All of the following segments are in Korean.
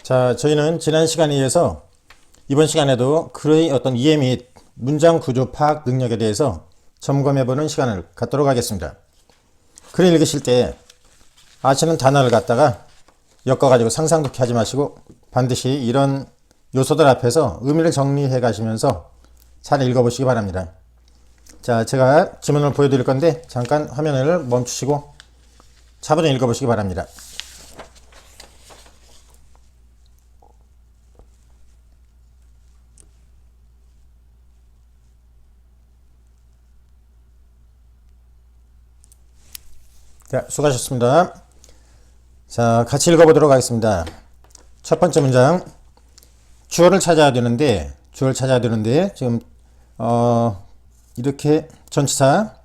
자, 저희는 지난 시간에 이어서 이번 시간에도 글의 어떤 이해 및 문장 구조 파악 능력에 대해서 점검해보는 시간을 갖도록 하겠습니다. 글을 읽으실 때 아시는 단어를 갖다가 엮어가지고 상상독해 하지 마시고 반드시 이런 요소들 앞에서 의미를 정리해 가시면서 잘 읽어보시기 바랍니다. 자, 제가 지문을 보여드릴 건데 잠깐 화면을 멈추시고 차분히 읽어보시기 바랍니다. 자, 수고하셨습니다. 자, 같이 읽어보도록 하겠습니다. 첫 번째 문장. 주어를 찾아야 되는데 지금 이렇게 전치사,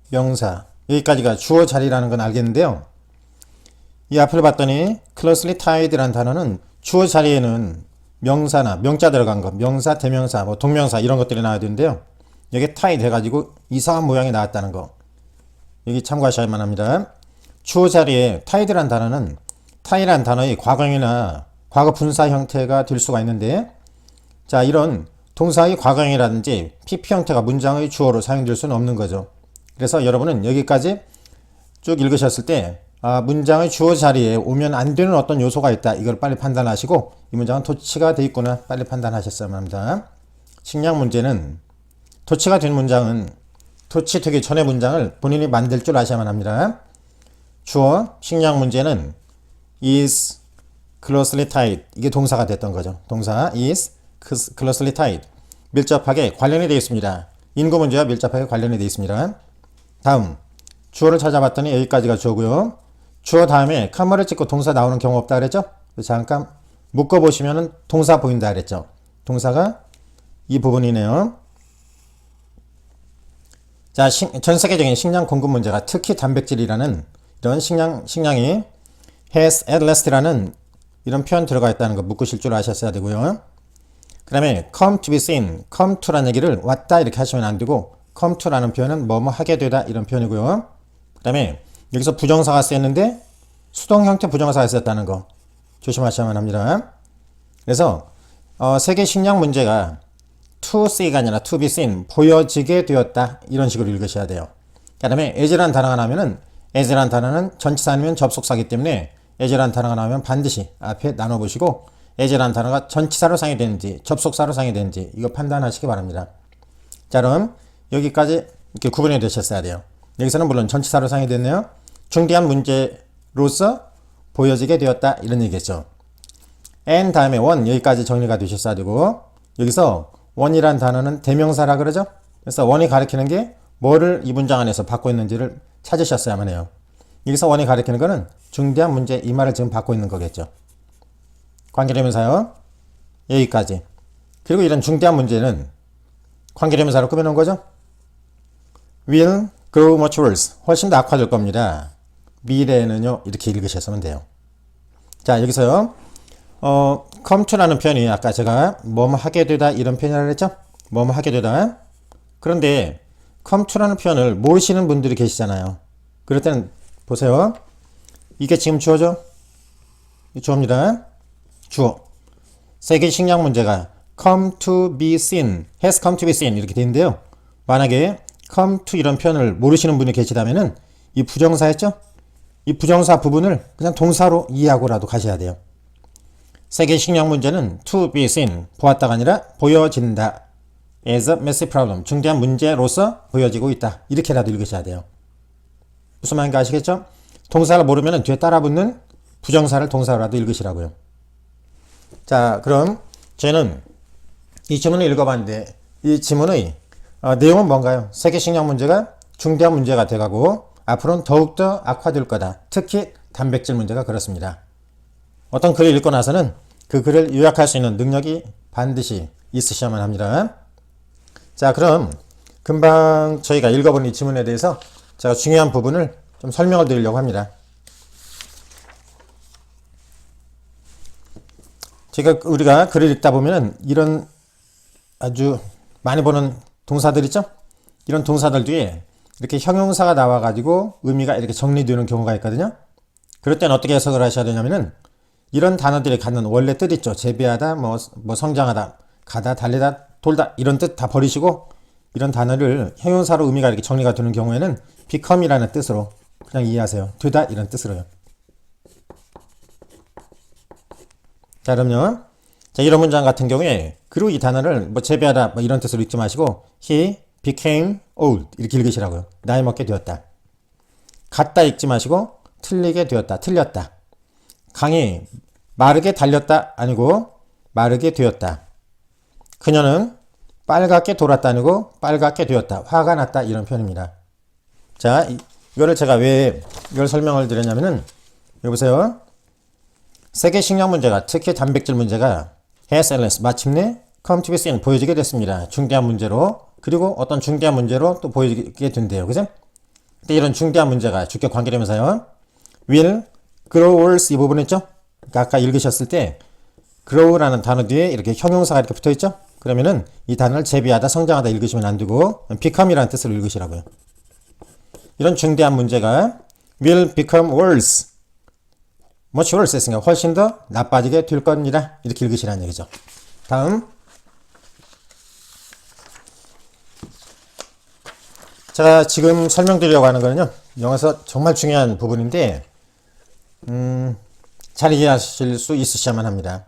명사 여기까지가 주어 자리라는 건 알겠는데요. 이 앞을 봤더니 closely tied라는 단어는 주어 자리에는 명사나 명자 들어간 것, 명사, 대명사, 뭐 동명사 이런 것들이 나와야 되는데요. 여기에 tied 해가지고 이상한 모양이 나왔다는 거. 여기 참고하셔야만 합니다. 주어 자리에 tied라는 단어는 tie라는 단어의 과거형이나 과거 분사 형태가 될 수가 있는데, 자, 이런 동사의 과거형이라든지 PP 형태가 문장의 주어로 사용될 수는 없는 거죠. 그래서 여러분은 여기까지 쭉 읽으셨을 때 문장의 주어 자리에 오면 안 되는 어떤 요소가 있다, 이걸 빨리 판단하시고 이 문장은 토치가 돼 있구나 빨리 판단하셨어야만 합니다. 식량 문제는 토치가 된 문장은 토치 되기 전의 문장을 본인이 만들 줄 아셔야만 합니다. 주어 식량 문제는 is closely tied, 이게 동사가 됐던 거죠. 동사 is closely tied, 밀접하게 관련이 되어 있습니다. 인구 문제와 밀접하게 관련이 되어 있습니다. 다음, 주어를 찾아봤더니 여기까지가 주어고요. 주어 다음에 카마를 찍고 동사 나오는 경우 없다 그랬죠? 잠깐 묶어보시면 동사 보인다 그랬죠? 동사가 이 부분이네요. 자, 전 세계적인 식량 공급 문제가 특히 단백질이라는 이런 식량이 has at last라는 이런 표현 들어가 있다는 거 묶으실 줄 아셨어야 되고요. 그 다음에 come to be seen, come to라는 얘기를 왔다 이렇게 하시면 안 되고 come to라는 표현은 뭐뭐 하게 되다 이런 표현이고요. 그 다음에 여기서 부정사가 쓰였는데 수동 형태 부정사가 쓰였다는 거 조심하셔야만 합니다. 그래서 세계 식량 문제가 to see가 아니라 to be seen, 보여지게 되었다 이런 식으로 읽으셔야 돼요. 그 다음에 as라는 단어가 나오면은 as라는 단어는 전치사 아니면 접속사이기 때문에 as라는 단어가 나오면 반드시 앞에 나눠보시고 as라는 단어가 전치사로 사용이 되는지 접속사로 사용이 되는지 이거 판단하시기 바랍니다. 자, 그럼 여기까지 이렇게 구분이 되셨어야 돼요. 여기서는 물론 전치사로 사용이 됐네요. 중대한 문제로서 보여지게 되었다 이런 얘기겠죠. and 다음에 one, 여기까지 정리가 되셨어야 되고, 여기서 one이란 단어는 대명사라 그러죠. 그래서 one이 가리키는 게 뭐를 이 문장 안에서 받고 있는지를 찾으셨어야만 해요. 여기서 one이 가리키는 거는 중대한 문제 이 말을 지금 받고 있는 거겠죠. 관계대명사요. 여기까지. 그리고 이런 중대한 문제는 관계대명사로 꾸며놓은 거죠. will grow much worse, 훨씬 더 악화될 겁니다. 미래에는요, 이렇게 읽으셨으면 돼요. 자, 여기서요, come to라는 표현이 아까 제가 뭐뭐 하게 되다 이런 표현이라고 했죠? 뭐뭐 하게 되다. 그런데 come to라는 표현을 모르시는 분들이 계시잖아요. 그럴 때는 보세요. 이게 지금 주어죠? 주어입니다. 주어. 세계 식량 문제가 come to be seen, has come to be seen 이렇게 되는데요. 만약에 come to 이런 표현을 모르시는 분이 계시다면은 이 부정사였죠? 이 부정사 부분을 그냥 동사로 이해하고라도 가셔야 돼요. 세계 식량 문제는 to be seen, 보았다가 아니라 보여진다. as a massive problem, 중대한 문제로서 보여지고 있다. 이렇게라도 읽으셔야 돼요. 무슨 말인지 아시겠죠? 동사를 모르면 뒤에 따라붙는 부정사를 동사로라도 읽으시라고요. 자, 그럼 저는 이 지문을 읽어봤는데 이 지문의 내용은 뭔가요? 세계 식량 문제가 중대한 문제가 돼가고 앞으로는 더욱더 악화될 거다. 특히 단백질 문제가 그렇습니다. 어떤 글을 읽고 나서는 그 글을 요약할 수 있는 능력이 반드시 있으셔야만 합니다. 자, 그럼 금방 저희가 읽어본 이 지문에 대해서 제가 중요한 부분을 좀 설명을 드리려고 합니다. 우리가 글을 읽다 보면은 이런 아주 많이 보는 동사들 있죠? 이런 동사들 뒤에 이렇게 형용사가 나와가지고 의미가 이렇게 정리되는 경우가 있거든요. 그럴 땐 어떻게 해석을 하셔야 되냐면은 이런 단어들이 갖는 원래 뜻 있죠. 재배하다, 뭐 성장하다, 가다, 달리다, 돌다 이런 뜻 다 버리시고 이런 단어를 형용사로 의미가 이렇게 정리가 되는 경우에는 become이라는 뜻으로 그냥 이해하세요. 되다 이런 뜻으로요. 자, 그럼요. 자, 이런 문장 같은 경우에 그리고 이 단어를 뭐 재배하다 뭐 이런 뜻으로 읽지 마시고 he became old 이렇게 읽으시라고요. 나이 먹게 되었다. 같다 읽지 마시고 틀리게 되었다. 틀렸다. 강이 마르게 달렸다 아니고 마르게 되었다. 그녀는 빨갛게 돌았다 아니고 빨갛게 되었다. 화가 났다 이런 표현입니다. 자, 이거를 제가 왜 이걸 설명을 드렸냐면은 여기 보세요. 세계 식량 문제가 특히 단백질 문제가 has at last 마침내 come to be seen 보여지게 됐습니다. 중대한 문제로 그리고 어떤 중대한 문제로 또 보여지게 된대요. 그죠? 근데 이런 중대한 문제가 주격 관계되면서요. will grow worse 이 부분 있죠? 그러니까 아까 읽으셨을 때 grow라는 단어 뒤에 이렇게 형용사가 이렇게 붙어 있죠? 그러면은 이 단어를 재배하다 성장하다 읽으시면 안 되고 become이라는 뜻으로 읽으시라고요. 이런 중대한 문제가 will become worse much worse 했으니까 훨씬 더 나빠지게 될 겁니다. 이렇게 읽으시라는 얘기죠. 다음. 자, 지금 설명드리려고 하는 거는요. 영어에서 정말 중요한 부분인데 잘 이해하실 수 있으셔야만 합니다.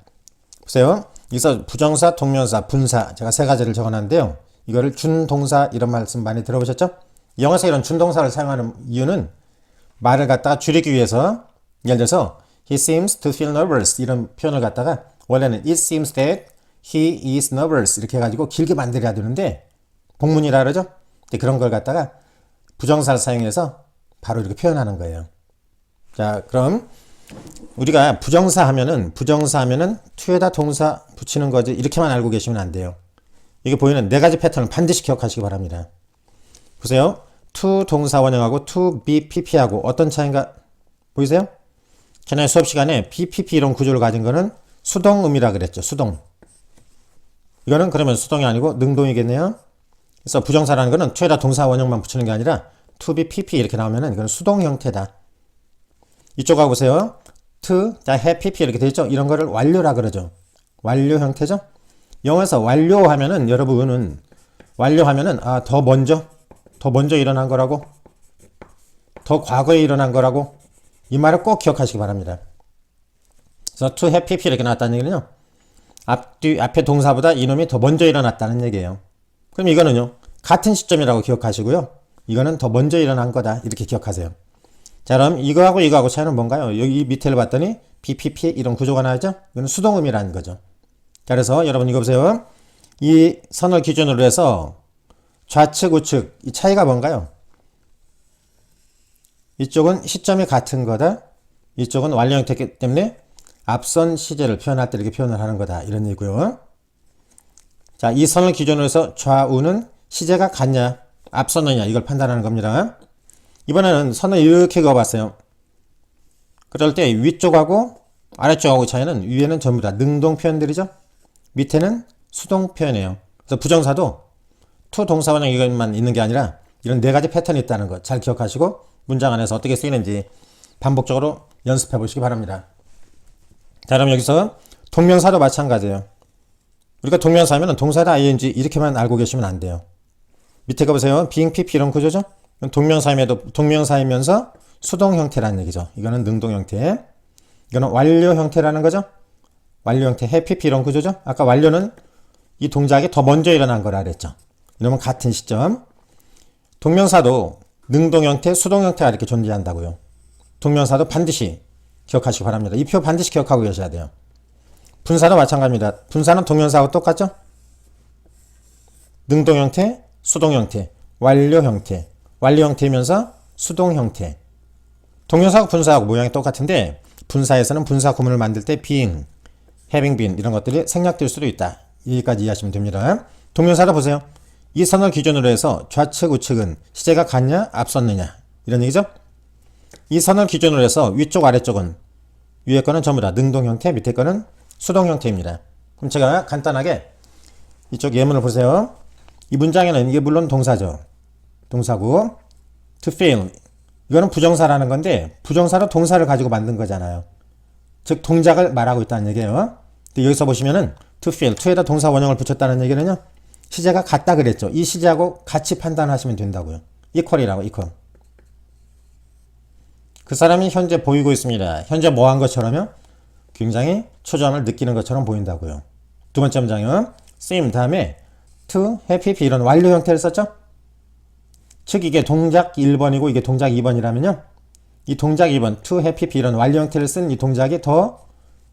보세요. 여기서 부정사, 동명사, 분사 제가 세 가지를 적어놨는데요. 이거를 준동사 이런 말씀 많이 들어보셨죠? 영어에서 이런 준동사를 사용하는 이유는 말을 갖다가 줄이기 위해서 예를 들어서 he seems to feel nervous 이런 표현을 갖다가 원래는 it seems that he is nervous 이렇게 해가지고 길게 만들어야 되는데 복문이라 그러죠? 그런 걸 갖다가 부정사를 사용해서 바로 이렇게 표현하는 거예요. 자, 그럼 우리가 부정사 하면은 to에다 동사 붙이는 거지 이렇게만 알고 계시면 안 돼요. 이게 보이는 네 가지 패턴을 반드시 기억하시기 바랍니다. 보세요. to 동사 원형하고 to be pp하고 어떤 차이인가 보이세요? 전에 수업 시간에 bpp 이런 구조를 가진 거는 수동음이라 그랬죠. 수동. 이거는 그러면 수동이 아니고 능동이겠네요. 그래서 부정사라는 거는 to에다 동사 원형만 붙이는 게 아니라 to be pp 이렇게 나오면은 이건 수동 형태다. 이쪽하고 보세요. to, have pp 이렇게 되어 있죠. 이런 거를 완료라 그러죠. 완료 형태죠. 영어에서 완료하면은 여러분은 완료하면은 더 먼저 일어난 거라고, 더 과거에 일어난 거라고 이 말을 꼭 기억하시기 바랍니다. 그래서 to have pp 이렇게 나왔다는 얘기는요. 앞에 동사보다 이놈이 더 먼저 일어났다는 얘기예요. 그럼 이거는요. 같은 시점이라고 기억하시고요. 이거는 더 먼저 일어난 거다. 이렇게 기억하세요. 자, 그럼 이거하고 차이는 뭔가요? 여기 밑에를 봤더니 BPP 이런 구조가 나왔죠? 이건 수동음이라는 거죠. 자, 그래서 여러분 이거 보세요. 이 선을 기준으로 해서 좌측, 우측 이 차이가 뭔가요? 이쪽은 시점이 같은 거다. 이쪽은 완료 형태이기 때문에 앞선 시제를 표현할 때 이렇게 표현을 하는 거다. 이런 얘기고요. 자, 이 선을 기준으로 해서 좌우는 시제가 같냐, 앞섰느냐 이걸 판단하는 겁니다. 이번에는 선을 이렇게 그어봤어요. 그럴 때 위쪽하고 아래쪽하고 차이는 위에는 전부 다 능동 표현들이죠. 밑에는 수동 표현이에요. 그래서 부정사도 to 동사 원형 이것만 있는 게 아니라 이런 네 가지 패턴이 있다는 거 잘 기억하시고 문장 안에서 어떻게 쓰이는지 반복적으로 연습해 보시기 바랍니다. 자, 그럼 여기서 동명사도 마찬가지예요. 우리가 동명사 하면 동사다 ing 이렇게만 알고 계시면 안 돼요. 밑에 가보세요. being pp 이런 구조죠. 동명사이면서 수동 형태라는 얘기죠. 이거는 능동 형태. 이거는 완료 형태라는 거죠. 완료 형태, have pp 이런 구조죠. 아까 완료는 이 동작이 더 먼저 일어난 거라 그랬죠. 이러면 같은 시점. 동명사도 능동 형태, 수동 형태가 이렇게 존재한다고요. 동명사도 반드시 기억하시기 바랍니다. 이 표 반드시 기억하고 계셔야 돼요. 분사도 마찬가지입니다. 분사는 동명사하고 똑같죠? 능동 형태, 수동 형태, 완료 형태. 완료 형태이면서 수동 형태. 동명사하고 분사하고 모양이 똑같은데 분사에서는 분사 구문을 만들 때 being, having been 이런 것들이 생략될 수도 있다. 여기까지 이해하시면 됩니다. 동명사도 보세요. 이 선을 기준으로 해서 좌측, 우측은 시제가 같냐, 앞섰느냐 이런 얘기죠. 이 선을 기준으로 해서 위쪽, 아래쪽은 위에 거는 전부 다 능동 형태, 밑에 거는 수동 형태입니다. 그럼 제가 간단하게 이쪽 예문을 보세요. 이 문장에는 이게 물론 동사죠. 동사고 to fail 이거는 부정사라는 건데 부정사로 동사를 가지고 만든 거잖아요. 즉 동작을 말하고 있다는 얘기예요. 근데 여기서 보시면은 to feel, to에다 동사 원형을 붙였다는 얘기는요. 시제가 같다 그랬죠. 이 시제하고 같이 판단하시면 된다고요. equal이라고 equal. 그 사람이 현재 보이고 있습니다. 현재 뭐 한 것처럼요? 굉장히 초조함을 느끼는 것처럼 보인다고요. 두 번째 문장은 seem 다음에 to, have, be 이런 완료 형태를 썼죠? 즉 이게 동작 1번이고 이게 동작 2번이라면요. 이 동작 2번 to, have, be 이런 완료 형태를 쓴 이 동작이 더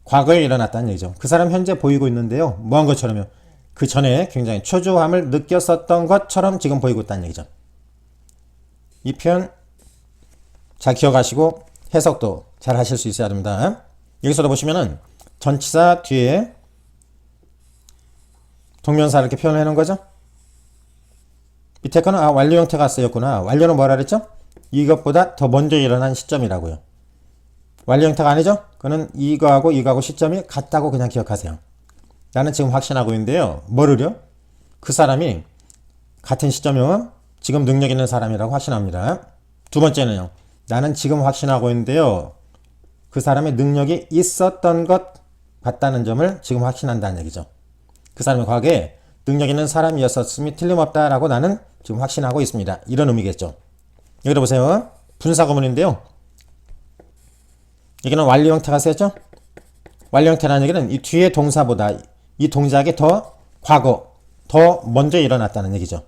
과거에 일어났다는 얘기죠. 그 사람 현재 보이고 있는데요. 뭐 한 것처럼요? 그 전에 굉장히 초조함을 느꼈었던 것처럼 지금 보이고 있다는 얘기죠. 이 표현 잘 기억하시고 해석도 잘 하실 수 있어야 됩니다. 여기서도 보시면은 전치사 뒤에 동명사 이렇게 표현을 해놓은 거죠. 밑에 거는 완료 형태가 쓰였구나. 완료는 뭐라 그랬죠? 이것보다 더 먼저 일어난 시점이라고요. 완료 형태가 아니죠? 그는 이거하고 시점이 같다고 그냥 기억하세요. 나는 지금 확신하고 있는데요. 뭐를요? 그 사람이 같은 시점이요. 지금 능력 있는 사람이라고 확신합니다. 두 번째는요. 나는 지금 확신하고 있는데요. 그 사람의 능력이 있었던 것 같다는 점을 지금 확신한다는 얘기죠. 그 사람이 과거에 능력 있는 사람이었음이 틀림없다라고 나는 지금 확신하고 있습니다. 이런 의미겠죠. 여기도 보세요. 분사구문인데요. 여기는 완료 형태가 쓰였죠? 완료 형태라는 얘기는 이 뒤에 동사보다 이 동작이 더 과거, 더 먼저 일어났다는 얘기죠.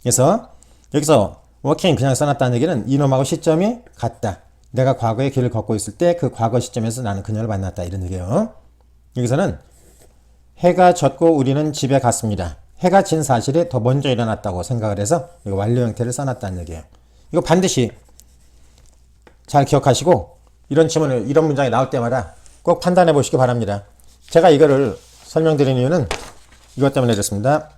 그래서 여기서 working 그냥 써놨다는 얘기는 이놈하고 시점이 같다. 내가 과거에 길을 걷고 있을 때 그 과거 시점에서 나는 그녀를 만났다. 이런 얘기예요. 여기서는 해가 졌고 우리는 집에 갔습니다. 해가 진 사실이 더 먼저 일어났다고 생각을 해서 이거 완료 형태를 써놨다는 얘기예요. 이거 반드시 잘 기억하시고 이런 질문을 이런 문장이 나올 때마다 꼭 판단해 보시기 바랍니다. 제가 이거를 설명드린 이유는 이것 때문에 그렇습니다.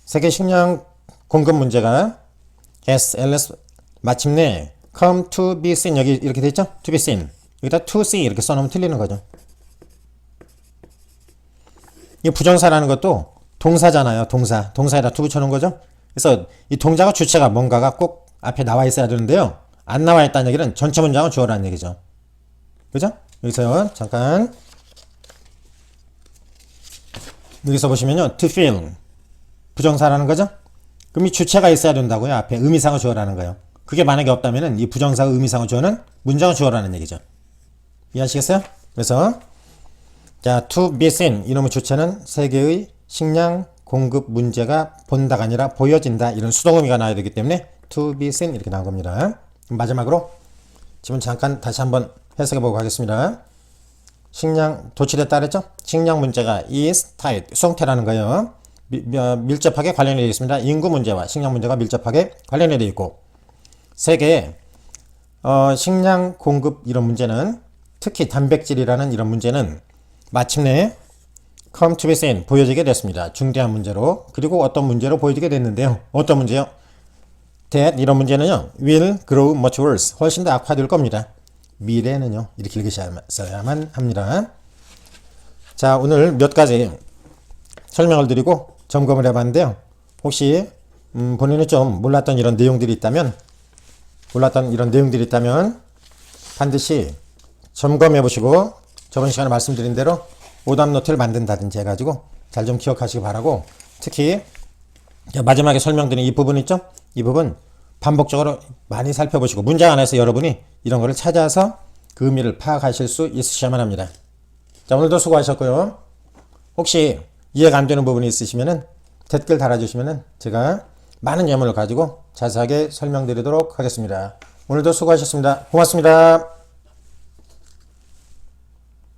세계 식량 공급 문제가 SLS 마침내 come to be seen 여기 이렇게 돼 있죠? to be seen 여기다 to see 이렇게 써놓으면 틀리는 거죠. 이 부정사라는 것도 동사잖아요. 동사에다 to 붙여놓은 거죠. 그래서 이 동작과 주체가 뭔가가 꼭 앞에 나와 있어야 되는데요. 안 나와 있다는 얘기는 전체 문장은 주어라는 얘기죠. 그죠? 여기서 잠깐 여기서 보시면요. to feel 부정사라는 거죠. 그럼 이 주체가 있어야 된다고요. 앞에 의미상의 주어라는 거예요. 그게 만약에 없다면은 이 부정사 의미상의 주어는 문장의 주어라는 얘기죠. 이해하시겠어요? 그래서 자, to be seen 이놈의 주체는 세계의 식량 공급 문제가 본다가 아니라 보여진다. 이런 수동 의미가 나와야 되기 때문에 to be seen 이렇게 나온 겁니다. 마지막으로 지금 잠깐 다시 한번 해석해 보고 가겠습니다. 식량 도출에 따르죠? 식량 문제가 is tied 수동태라는 거예요. 밀접하게 관련이 되어 있습니다. 인구 문제와 식량 문제가 밀접하게 관련이 되어 있고 세계의 식량 공급 이런 문제는 특히 단백질이라는 이런 문제는 마침내 come to be seen 보여지게 됐습니다. 중대한 문제로 그리고 어떤 문제로 보여지게 됐는데요. 어떤 문제요? that 이런 문제는요. will grow much worse 훨씬 더 악화될 겁니다. 미래는요. 이렇게 읽으셔야만 합니다. 자, 오늘 몇 가지 설명을 드리고 점검을 해봤는데요. 혹시 본인이 좀 몰랐던 이런 내용들이 있다면 반드시 점검해 보시고 저번 시간에 말씀드린 대로 오답 노트를 만든다든지 해가지고 잘 좀 기억하시기 바라고 특히 마지막에 설명드린 이 부분 있죠? 이 부분 반복적으로 많이 살펴보시고 문장 안에서 여러분이 이런 거를 찾아서 그 의미를 파악하실 수 있으셔야만 합니다. 자, 오늘도 수고하셨고요. 혹시 이해가 안 되는 부분이 있으시면은 댓글 달아주시면은 제가 많은 예문을 가지고 자세하게 설명드리도록 하겠습니다. 오늘도 수고하셨습니다. 고맙습니다.